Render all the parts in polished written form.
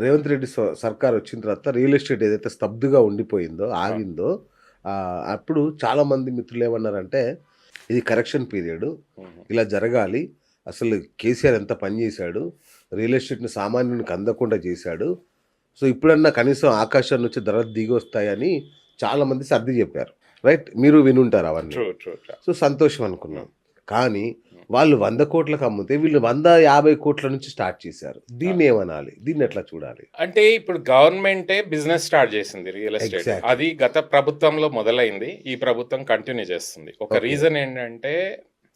రేవంత్ రెడ్డి సర్కార్ వచ్చిన తర్వాత రియల్ ఎస్టేట్ ఏదైతే స్తబ్దుగా ఉండిపోయిందో, ఆగిందో అప్పుడు చాలామంది మిత్రులు ఏమన్నారంటే, ఇది కరెక్షన్ పీరియడు. ఇలా జరగాలి. అసలు కేసీఆర్ ఎంత పని చేశాడు. రియల్ ఎస్టేట్‌ని సామాన్యునికి అందకుండా చేశాడు. సో, ఇప్పుడన్నా కనీసం ఆకాశం నుంచి ధరలు దిగొస్తాయని చాలామంది సర్ది చెప్పారు. రైట్? మీరు వినుంటారు అవన్నీ. True, true. సో, సంతోషం అనుకున్నాం. కానీ వాళ్ళు 100,00,00,000కి అమ్మితే వీళ్ళు 100, 50,00,00,000 నుంచి స్టార్ట్ చేశారు. దీన్నేమనాలి? దీన్నెట్లా చూడాలి? అంటే ఇప్పుడు గవర్నమెంటే బిజినెస్ స్టార్ట్ చేసింది రియల్ ఎస్టేట్. ఎగ్జాక్ట్‌లీ. అది గత ప్రభుత్వంలో మొదలైంది. ఈ ప్రభుత్వం కంటిన్యూ చేస్తుంది. ఒక ఓకే. రీజన్ ఏంటంటే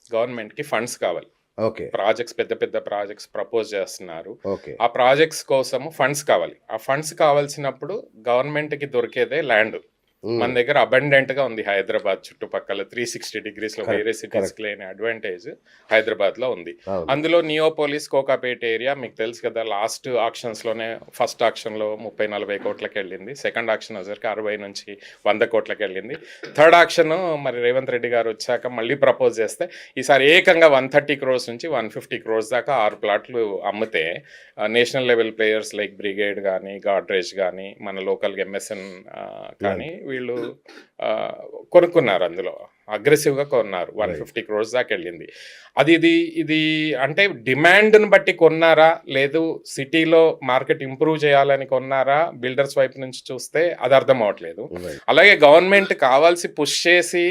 గవర్నమెంట్‌కి ఫండ్స్ కావాలి. ఓకే. ప్రాజెక్ట్స్ పెద్ద పెద్ద ప్రాజెక్ట్స్ ప్రపోజ్ చేస్తున్నారు. ఓకే. ఆ ప్రాజెక్ట్స్ కోసము ఫండ్స్ కావాలి. ఆ ఫండ్స్ కావాల్సినప్పుడు గవర్నమెంట్‌కి దొరికేదే ల్యాండ్. మన హ్మ్. దగ్గర అబండెంట్ గా ఉంది హైదరాబాద్ చుట్టుపక్కల 360 degrees లో వేరే కరెక్ట్. Cities correct. కి లేని అడ్వాంటేజ్ హైదరాబాద్ లో ఉంది. అవును. అందులో నియోపోలిస్ కోకాపేట ఏరియా మీకు తెలుసు కదా, లాస్ట్ ఆక్షన్స్ లోనే ఫస్ట్ ఆక్షన్ లో 30-40 కోట్లకి వెళ్ళింది. సెకండ్ ఆక్షన్ వచ్చరికి 60 నుంచి 100 కోట్లకి వెళ్ళింది. థర్డ్ ఆక్షన్ మరి రేవంత్ రెడ్డి గారు వచ్చాక మళ్ళీ ప్రపోజ్ చేస్తే ఈసారి ఏకంగా 130 crores నుంచి 150 crores దాకా 6 ప్లాట్లు అమ్మితే national level players like brigade కానీ, గాడ్రేజ్ కానీ, మన లోకల్ ఎంఎస్ఎన్ కానీ వీళ్ళు కొనుక్కున్నారు. అందులో అగ్రెసివ్గా కొన్నారు. 150 crores దాకా వెళ్ళింది. ఇది అంటే డిమాండ్ని బట్టి కొన్నారా, లేదు సిటీలో మార్కెట్ ఇంప్రూవ్ చేయాలని కొన్నారా, బిల్డర్స్ వైపు నుంచి చూస్తే అది అర్థం అవ్వట్లేదు. రైట్. అలాగే గవర్నమెంట్ కావాల్సి పుష్ చేసి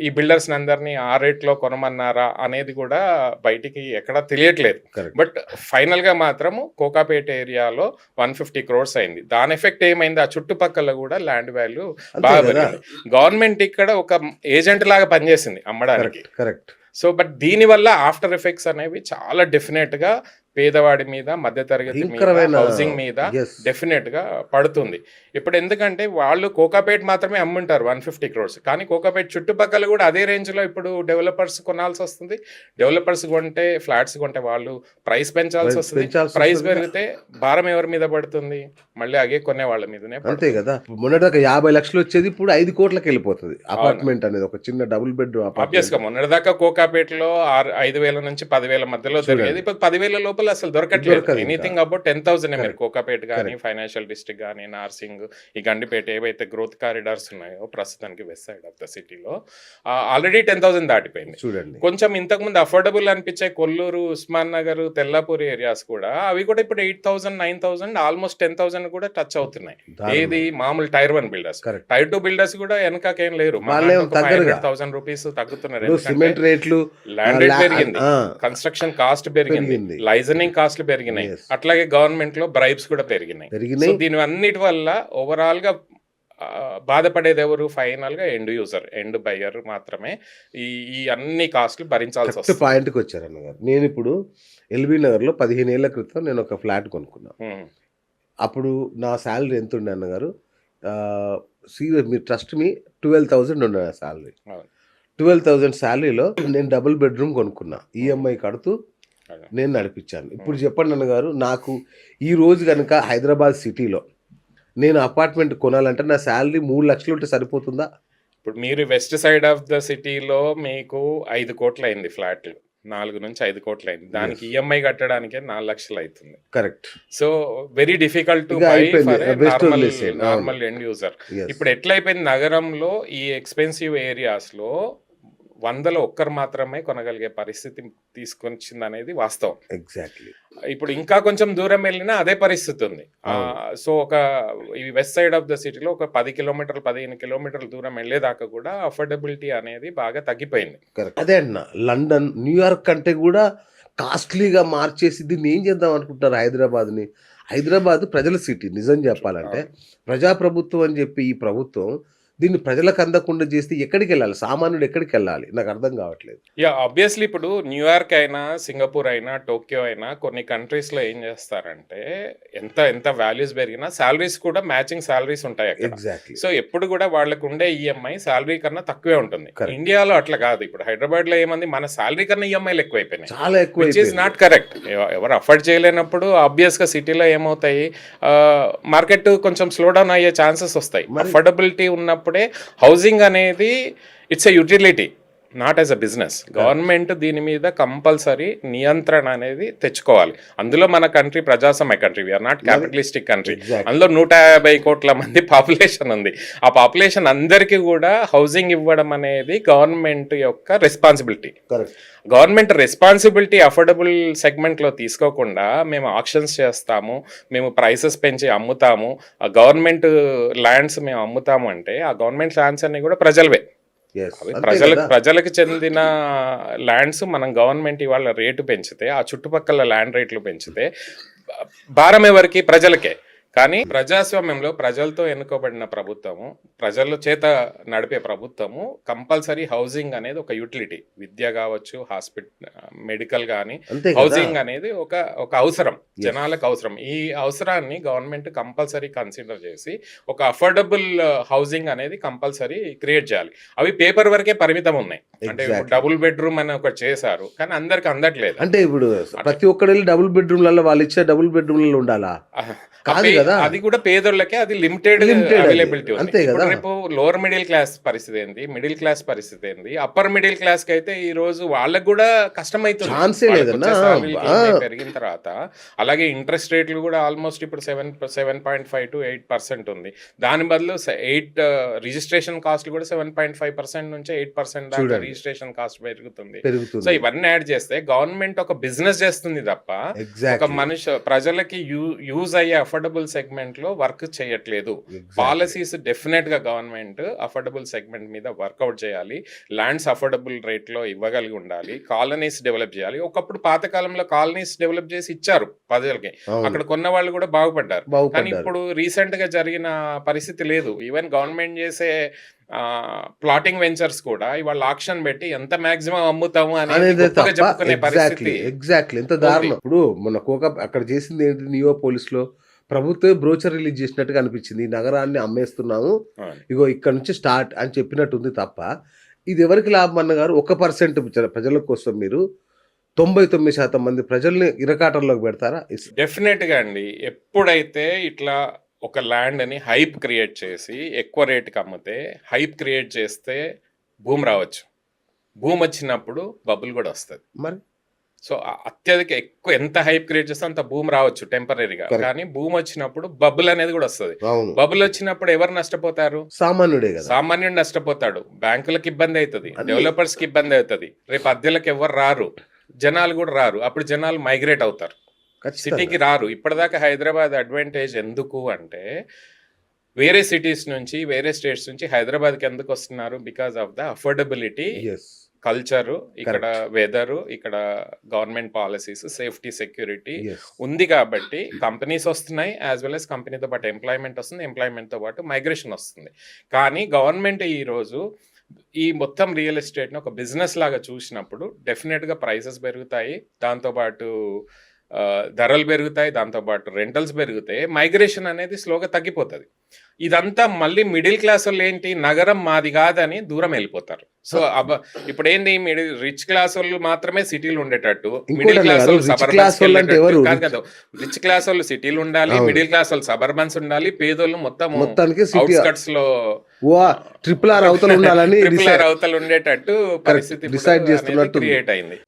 ఈ బిల్డర్స్ అందరినీ ఆ రేట్లో కొనమన్నారా అనేది కూడా బయటికి ఎక్కడా తెలియట్లేదు. కరెక్ట్. బట్ ఫైనల్గా మాత్రము కోకాపేట ఏరియాలో 150 crores అయింది. దాని ఎఫెక్ట్ ఏమైంది, ఆ చుట్టుపక్కల కూడా ల్యాండ్ వాల్యూ అంతే బాగా కదా! పెరిగింది. గవర్నమెంట్ ఇక్కడ ఒక ఏజెంట్ లాగా పనిచేసింది అమ్మడానికి. కరెక్ట్. కరెక్ట్. సో బట్ దీనివల్ల ఆఫ్టర్ ఎఫెక్ట్స్ అనేవి చాలా డెఫినెట్ గా పేదవాడి మీద, మధ్యతరగతి మీద, భయంకరమైన హౌసింగ్ మీద యెస్. డెఫినెట్ గా పడుతుంది. ఇప్పుడు ఎందుకంటే వాళ్ళు కోకాపేట్ మాత్రమే అమ్ముంటారు 150 crores, కానీ కోకాపేట్ చుట్టుపక్కల కూడా అదే రేంజ్ లో ఇప్పుడు డెవలపర్స్ కొనాల్సి వస్తుంది. డెవలపర్స్ కొంటే, ఫ్లాట్స్ కొంటే వాళ్ళు ప్రైస్ పెంచాల్సి వస్తుంది. ప్రైస్ పెరిగితే భారం ఎవరి మీద పడుతుంది? మళ్ళీ అగే కొనే వాళ్ళ మీదనే అంతే పడుతుంది. కదా! మొన్నటిదాకా 50 లక్షలు వచ్చేది ఇప్పుడు 5 కోట్లకి వెళ్ళిపోతుంది. అపార్ట్మెంట్ అనేది ఒక చిన్న డబుల్ బెడ్రూమ్ ఆబ్వియస్ అపార్ట్మెంట్. గా మొన్నటిదాకా కోకాపేటలో 5,000 నుంచి 10,000 మధ్యలో దొరికేది. చూడండి. ఇప్పుడు 10,000 లోపల అసలు దొరకట్లేదు. దొరకదు ఇంకా. ఎనీథింగ్ అబౌట్ 10,000 మీరు కరెక్ట్. కోకాపేట కానీ, కరెక్ట్. ఫైనాన్షియల్ డిస్ట్రిక్ట్ కానీ, నార్సింగ్, ఈ గండిపేట ఏవైతే గ్రోత్ కారిడార్స్ ఉన్నాయో ప్రస్తుతానికి వెస్ట్ సైడ్ ఆఫ్ ద సిటీలో ఆల్రెడీ 10,000 దాటిపోయింది. చూడండి. కొంచెం ఇంతకుముందు అఫోర్డబుల్ అనిపించే కొల్లూరు, ఉస్మాన్ నగర్, తెల్లాపూర్ ఏరియాస్ కూడా అవి కూడా ఇప్పుడు 8,000, 9,000, ఆల్మోస్ట్ 10,000 కూడా టచ్ అవుతున్నాయి. దారుణం. ఏది మామూలు tier 1 builders. Correct. Tier 2 builders కూడా వెనకకేం లేరు. వాళ్ళేం తగ్గరుగా. 500,000 రూపీస్ తగ్గుతున్నారు. ఇప్పుడు ఎందుకంటే సిమెంట్ రేట్లు ల్యాండ్ రేట్ పెరిగింది, ఆ, కన్స్ట్రక్షన్ కాస్ట్ పెరిగింది, పెరిగింది. లైజనింగ్ కాస్ట్లు పెరిగినాయి, Yes. అట్లాగే గవర్నమెంట్ లో బ్రైబ్స్ కూడా పెరిగినాయి. సో పెరిగినాయి. దీని అన్నిటి వల్ల ఓవరాల్ గా బాధపడేది ఎవరు? ఫైనల్ గా ఎండ్ యూజర్, ఎండ్ బయ్యర్ మాత్రమే ఈ ఈ అన్ని కాస్ట్లు భరించాల్సి కరెక్ట్ వస్తుంది. పాయింట్కి వచ్చారు అన్నగారు. నేను ఇప్పుడు ఎల్బీ నగర్లో 15 ఏళ్ల క్రితం నేను ఒక ఫ్లాట్ కొనుక్కున్నా. ఉమ్, అప్పుడు నా శాలరీ ఎంత ఉండే అన్నగారు? సీరియస్, మీరు ట్రస్ట్ మీ, 12,000 ఉండే నా శాలరీ. అవును, 12,000 శాలరీలో నేను డబుల్ బెడ్రూమ్ కొనుక్కున్నా. ఈఎంఐ కడుతూ అవును. నేను నడిపించాను. ఇప్పుడు చెప్పండి అన్నగారు, నాకు ఈ రోజు కనుక హైదరాబాద్ సిటీలో నేను అపార్ట్మెంట్ కొనాలంటే నా శాలరీ 3 లక్షలు ఉంటే సరిపోతుందా? ఇప్పుడు మీరు వెస్ట్ సైడ్ ఆఫ్ ద సిటీలో మీకు 5 కోట్లు అయింది ఫ్లాట్లు, 4 నుంచి 5 కోట్లు అయింది. దానికి ఈఎంఐ కట్టడానికే 4 లక్షలు అవుతుంది. Correct. So very difficult to ఇక బై అయిపోయింది. ఫర్ Best వదిలేసేయండి. అవును. Normal end user. Yes. ఇప్పుడు ఎట్లయిపోయింది, నగరంలో ఈ ఎక్స్పెన్సివ్ ఏరియాస్ లో 100లో ఒక్కరు మాత్రమే కొనగలిగే పరిస్థితి తీసుకొచ్చింది అనేది వాస్తవం. ఎగ్జాక్ట్లీ. ఇప్పుడు ఇంకా కొంచెం దూరం వెళ్ళినా అదే పరిస్థితి ఉంది. సో ఒక ఈ వెస్ట్ సైడ్ ఆఫ్ ద సిటీలో ఒక 10 కిలోమీటర్లు, 15 కిలోమీటర్ల దూరం వెళ్ళేదాకా కూడా అఫోర్డబిలిటీ అనేది బాగా తగ్గిపోయింది. కరెక్ట్. అదే అన్న, లండన్, న్యూయార్క్ కంటే కూడా కాస్ట్లీగా మార్చేసి దీన్ని ఏం చేద్దాం అనుకుంటారు హైదరాబాద్ని? హైదరాబాద్ ప్రజల సిటీ. నిజం చెప్పాలంటే ప్రజాప్రభుత్వం అని చెప్పి ఈ ప్రభుత్వం దీన్ని ప్రజలకు అందకుండా చేస్తే ఎక్కడికి వెళ్ళాలి? సామాన్యుడు ఎక్కడికి వెళ్ళాలి? నాకు అర్థం కావట్లేదు. యా, ఆబ్వియస్లీ ఇప్పుడు న్యూయార్క్ అయినా, సింగపూర్ అయినా, టోక్యో అయినా కొన్ని కంట్రీస్లో ఏం చేస్తారంటే ఎంత ఎంత వాల్యూస్ పెరిగినా శాలరీస్ కూడా మ్యాచింగ్ శాలరీస్ ఉంటాయి అక్కడ. ఎగ్జాక్ట్లీ. సో ఎప్పుడు కూడా వాళ్ళకు ఉండే ఈఎంఐ శాలరీ కన్నా తక్కువే ఉంటుంది. Correct. ఇండియాలో అట్లా కాదు. ఇప్పుడు హైదరాబాద్ లో ఏమంది, మన శాలరీ కన్నా ఈఎంఐలు ఎక్కువైపోయినాయి, చాలా ఎక్కువ విచ్ ఈస్ నాట్ కరెక్ట్. ఎవరు అఫోర్డ్ చేయలేనప్పుడు ఆబ్వియస్గా సిటీలో ఏమవుతాయి, మార్కెట్ కొంచెం స్లో డౌన్ అయ్యే ఛాన్సెస్ వస్తాయి. మరి- అఫోర్డబిలిటీ ఉన్నప్పుడే హౌసింగ్ అనేది it's a utility. Not as a business. Government దీని మీద కంపల్సరీ నియంత్రణ అనేది తెచ్చుకోవాలి. అందులో మన కంట్రీ ప్రజాస్వామ్య country, we are not capitalistic country. Exactly. అందులో 150 కోట్ల మంది పాపులేషన్ ఉంది. ఆ పాపులేషన్ అందరికీ కూడా హౌసింగ్ ఇవ్వడం అనేది గవర్నమెంట్ యొక్క responsibility. Correct. Government responsibility affordable సెగ్మెంట్లో తీసుకోకుండా మేము ఆక్షన్స్ చేస్తాము, మేము ప్రైసెస్ పెంచి అమ్ముతాము, ఆ గవర్నమెంట్ ల్యాండ్స్ మేము అమ్ముతాము అంటే ఆ గవర్నమెంట్ ల్యాండ్స్ అన్ని కూడా ప్రజలవే. Yes. అవి అంతే కదా. ప్రజలకు చెందిన ల్యాండ్స్ మనం గవర్నమెంట్ ఇవాళ రేటు పెంచితే, ఆ చుట్టుపక్కల ల్యాండ్ రేట్లు పెంచితే భారం ఎవరికి? ప్రజలకే. కానీ ప్రజాస్వామ్యంలో ప్రజలతో ఎన్నుకోబడిన ప్రభుత్వము, ప్రజల చేత నడిపే ప్రభుత్వము కంపల్సరీ హౌసింగ్ అనేది ఒక యూటిలిటీ. విద్య కావచ్చు, మెడికల్ కానీ అంతే కదా. హౌసింగ్ అనేది ఒక అవసరం, జనాలకు అవసరం. ఈ అవసరాన్ని గవర్నమెంట్ కంపల్సరీ కన్సిడర్ చేసి ఒక అఫోర్డబుల్ హౌసింగ్ అనేది కంపల్సరీ క్రియేట్ చేయాలి. అవి పేపర్ వరకే పరిమితం ఉన్నాయి. అంటే Exactly. డబుల్ బెడ్రూమ్ అని ఒకటి చేశారు, కానీ అందరికి అందట్లేదు. అంటే ఇప్పుడు ప్రతి ఒక్కరు వెళ్ళి డబుల్ బెడ్రూమ్లలో వాళ్ళు ఇచ్చే డబుల్ బెడ్రూమ్లలో ఉండాలా? కాదు కదా. అది కూడా పేదోళ్ళకే, అది లిమిటెడ్ Limited అవైలబిలిటీ అంతే ఉంది. కదా. ఇప్పుడు రేపు లోవర్ మిడిల్ క్లాస్ పరిస్థితి ఏంది, మిడిల్ క్లాస్ పరిస్థితి ఏంది, అప్పర్ మిడిల్ క్లాస్ కి అయితే ఈ రోజు వాళ్ళకి కూడా కష్టమైతుంది. ఛాన్సే లేదన్నా. పెరిగిన తర్వాత అలాగే ఇంట్రెస్ట్ రేట్లు కూడా ఆల్మోస్ట్ ఇప్పుడు 7.5 to 8% ఉంది. దాని బదులు 8 రిజిస్ట్రేషన్ కాస్ట్ కూడా 7.5% నుంచి 8% దాకా చూడండి. రిజిస్ట్రేషన్ కాస్ట్ పెరుగుతుంది. సో పెరుగుతుంది. ఇవన్నీ యాడ్ చేస్తే గవర్నమెంట్ ఒక బిజినెస్ చేస్తుంది తప్ప ఒక ఎగ్జాక్ట్లీ. మనిషి ప్రజలకి యూజ్ అయ్యే అఫోర్డబుల్ సెగ్మెంట్ లో వర్క్ చేయట్లేదు. పాలసీస్ డెఫినెట్ గా గవర్నమెంట్ అఫోర్డబుల్ సెగ్మెంట్ మీద వర్కౌట్ చేయాలి. ల్యాండ్స్ అఫోర్డబుల్ రేట్ లో ఇవ్వగలిగి ఉండాలి. కాలనీస్ డెవలప్ చేయాలి. ఒకప్పుడు పాతకాలంలో కాలనీస్ డెవలప్ చేసి ఇచ్చారు ప్రజలకి, అక్కడ కొన్న వాళ్ళు కూడా బాగుపడ్డారు. కానీ ఇప్పుడు రీసెంట్ గా జరిగిన పరిస్థితి లేదు. ఈవెన్ గవర్నమెంట్ చేసే ప్లాటింగ్ వెంచర్స్ కూడా ఇవాళ ఆక్షన్ పెట్టి ఎంత మాక్సిమం అమ్ముతాము అనేది గొప్పగా చెప్పుకునే పరిస్థితి. ఎగ్జాక్ట్లీ. ఎంత దారుణం. ఇప్పుడు మన అక్కడ చేసింది ఏంటి, నియో పోలీస్ లో ప్రభుత్వం బ్రోచర్ రిలీజ్ చేసినట్టుగా అనిపించింది. ఈ నగరాన్ని అమ్మేస్తున్నాము, ఇగో ఇక్కడ నుంచి స్టార్ట్ అని చెప్పినట్టుంది తప్ప ఇది ఎవరికి లాభం అన్నగారు? 1% ప్రజల కోసం మీరు 99% మంది ప్రజల్ని ఇరకాటంలోకి పెడతారా? డెఫినెట్ గా అండి. ఎప్పుడైతే ఇట్లా ఒక ల్యాండ్ అని హైప్ క్రియేట్ చేసి ఎక్కువ రేటుకి అమ్మితే, హైప్ క్రియేట్ చేస్తే భూమి రావచ్చు. భూమి వచ్చినప్పుడు బబుల్ కూడా వస్తుంది. మరి సో అత్యధిక ఎక్కువ ఎంత హైప్ క్రియేట్ చేస్తే అంత భూమి రావచ్చు టెంపరీగా. కానీ భూమి వచ్చినప్పుడు బబుల్ అనేది కూడా వస్తుంది. అవును. బబుల్ వచ్చినప్పుడు ఎవరు నష్టపోతారు? సామాన్యుడే కదా. సామాన్యుడు నష్టపోతాడు. బ్యాంకులకు ఇబ్బంది అవుతుంది, డెవలపర్స్ కి ఇబ్బంది అవుతుంది. రేపు అద్దెలకు ఎవరు రారు, జనాలు కూడా రారు. అప్పుడు జనాలు మైగ్రేట్ అవుతారు, సిటీకి రారు. ఇప్పటిదాకా హైదరాబాద్ అడ్వాంటేజ్ ఎందుకు అంటే, వేరే సిటీస్ నుంచి, వేరే స్టేట్స్ నుంచి హైదరాబాద్కి ఎందుకు వస్తున్నారు? Because of the affordability, culture, ఇక్కడ వెదరు, ఇక్కడ గవర్నమెంట్ పాలసీస్, సేఫ్టీ, సెక్యూరిటీ ఉంది కాబట్టి కంపెనీస్ వస్తున్నాయి. యాజ్ వెల్ as కంపెనీతో పాటు ఎంప్లాయ్మెంట్ వస్తుంది, ఎంప్లాయ్మెంట్తో పాటు మైగ్రేషన్ వస్తుంది. కానీ గవర్నమెంట్ ఈరోజు ఈ మొత్తం రియల్ ఎస్టేట్ని ఒక బిజినెస్ లాగా చూసినప్పుడు డెఫినెట్గా ప్రైసెస్ పెరుగుతాయి, దాంతోపాటు ధరలు పెరుగుతాయి, దాంతోపాటు రెంటల్స్ పెరుగుతాయి, మైగ్రేషన్ అనేది స్లోగా తగ్గిపోతుంది. ఇదంతా మళ్ళీ మిడిల్ క్లాస్ వాళ్ళు ఏంటి, నగరం మాది కాదని దూరం వెళ్ళిపోతారు. సో ఇప్పుడు ఏంటి, రిచ్ క్లాస్ వాళ్ళు మాత్రమే సిటీలు ఉండేటట్టు, మిడిల్ క్లాస్ వాళ్ళు సబర్బన్స్ కాదు. రిచ్ క్లాస్ వాళ్ళు సిటీలు ఉండాలి, మిడిల్ క్లాస్ వాళ్ళు సబర్బన్స్ ఉండాలి, పేదోళ్ళు మొత్తం అవుట్స్కట్స్ లో ట్రిపుల్ ఆర్ అవతల ఉండాలని అవతల ఉండేటట్టు పరిస్థితి క్రియేట్ అయింది.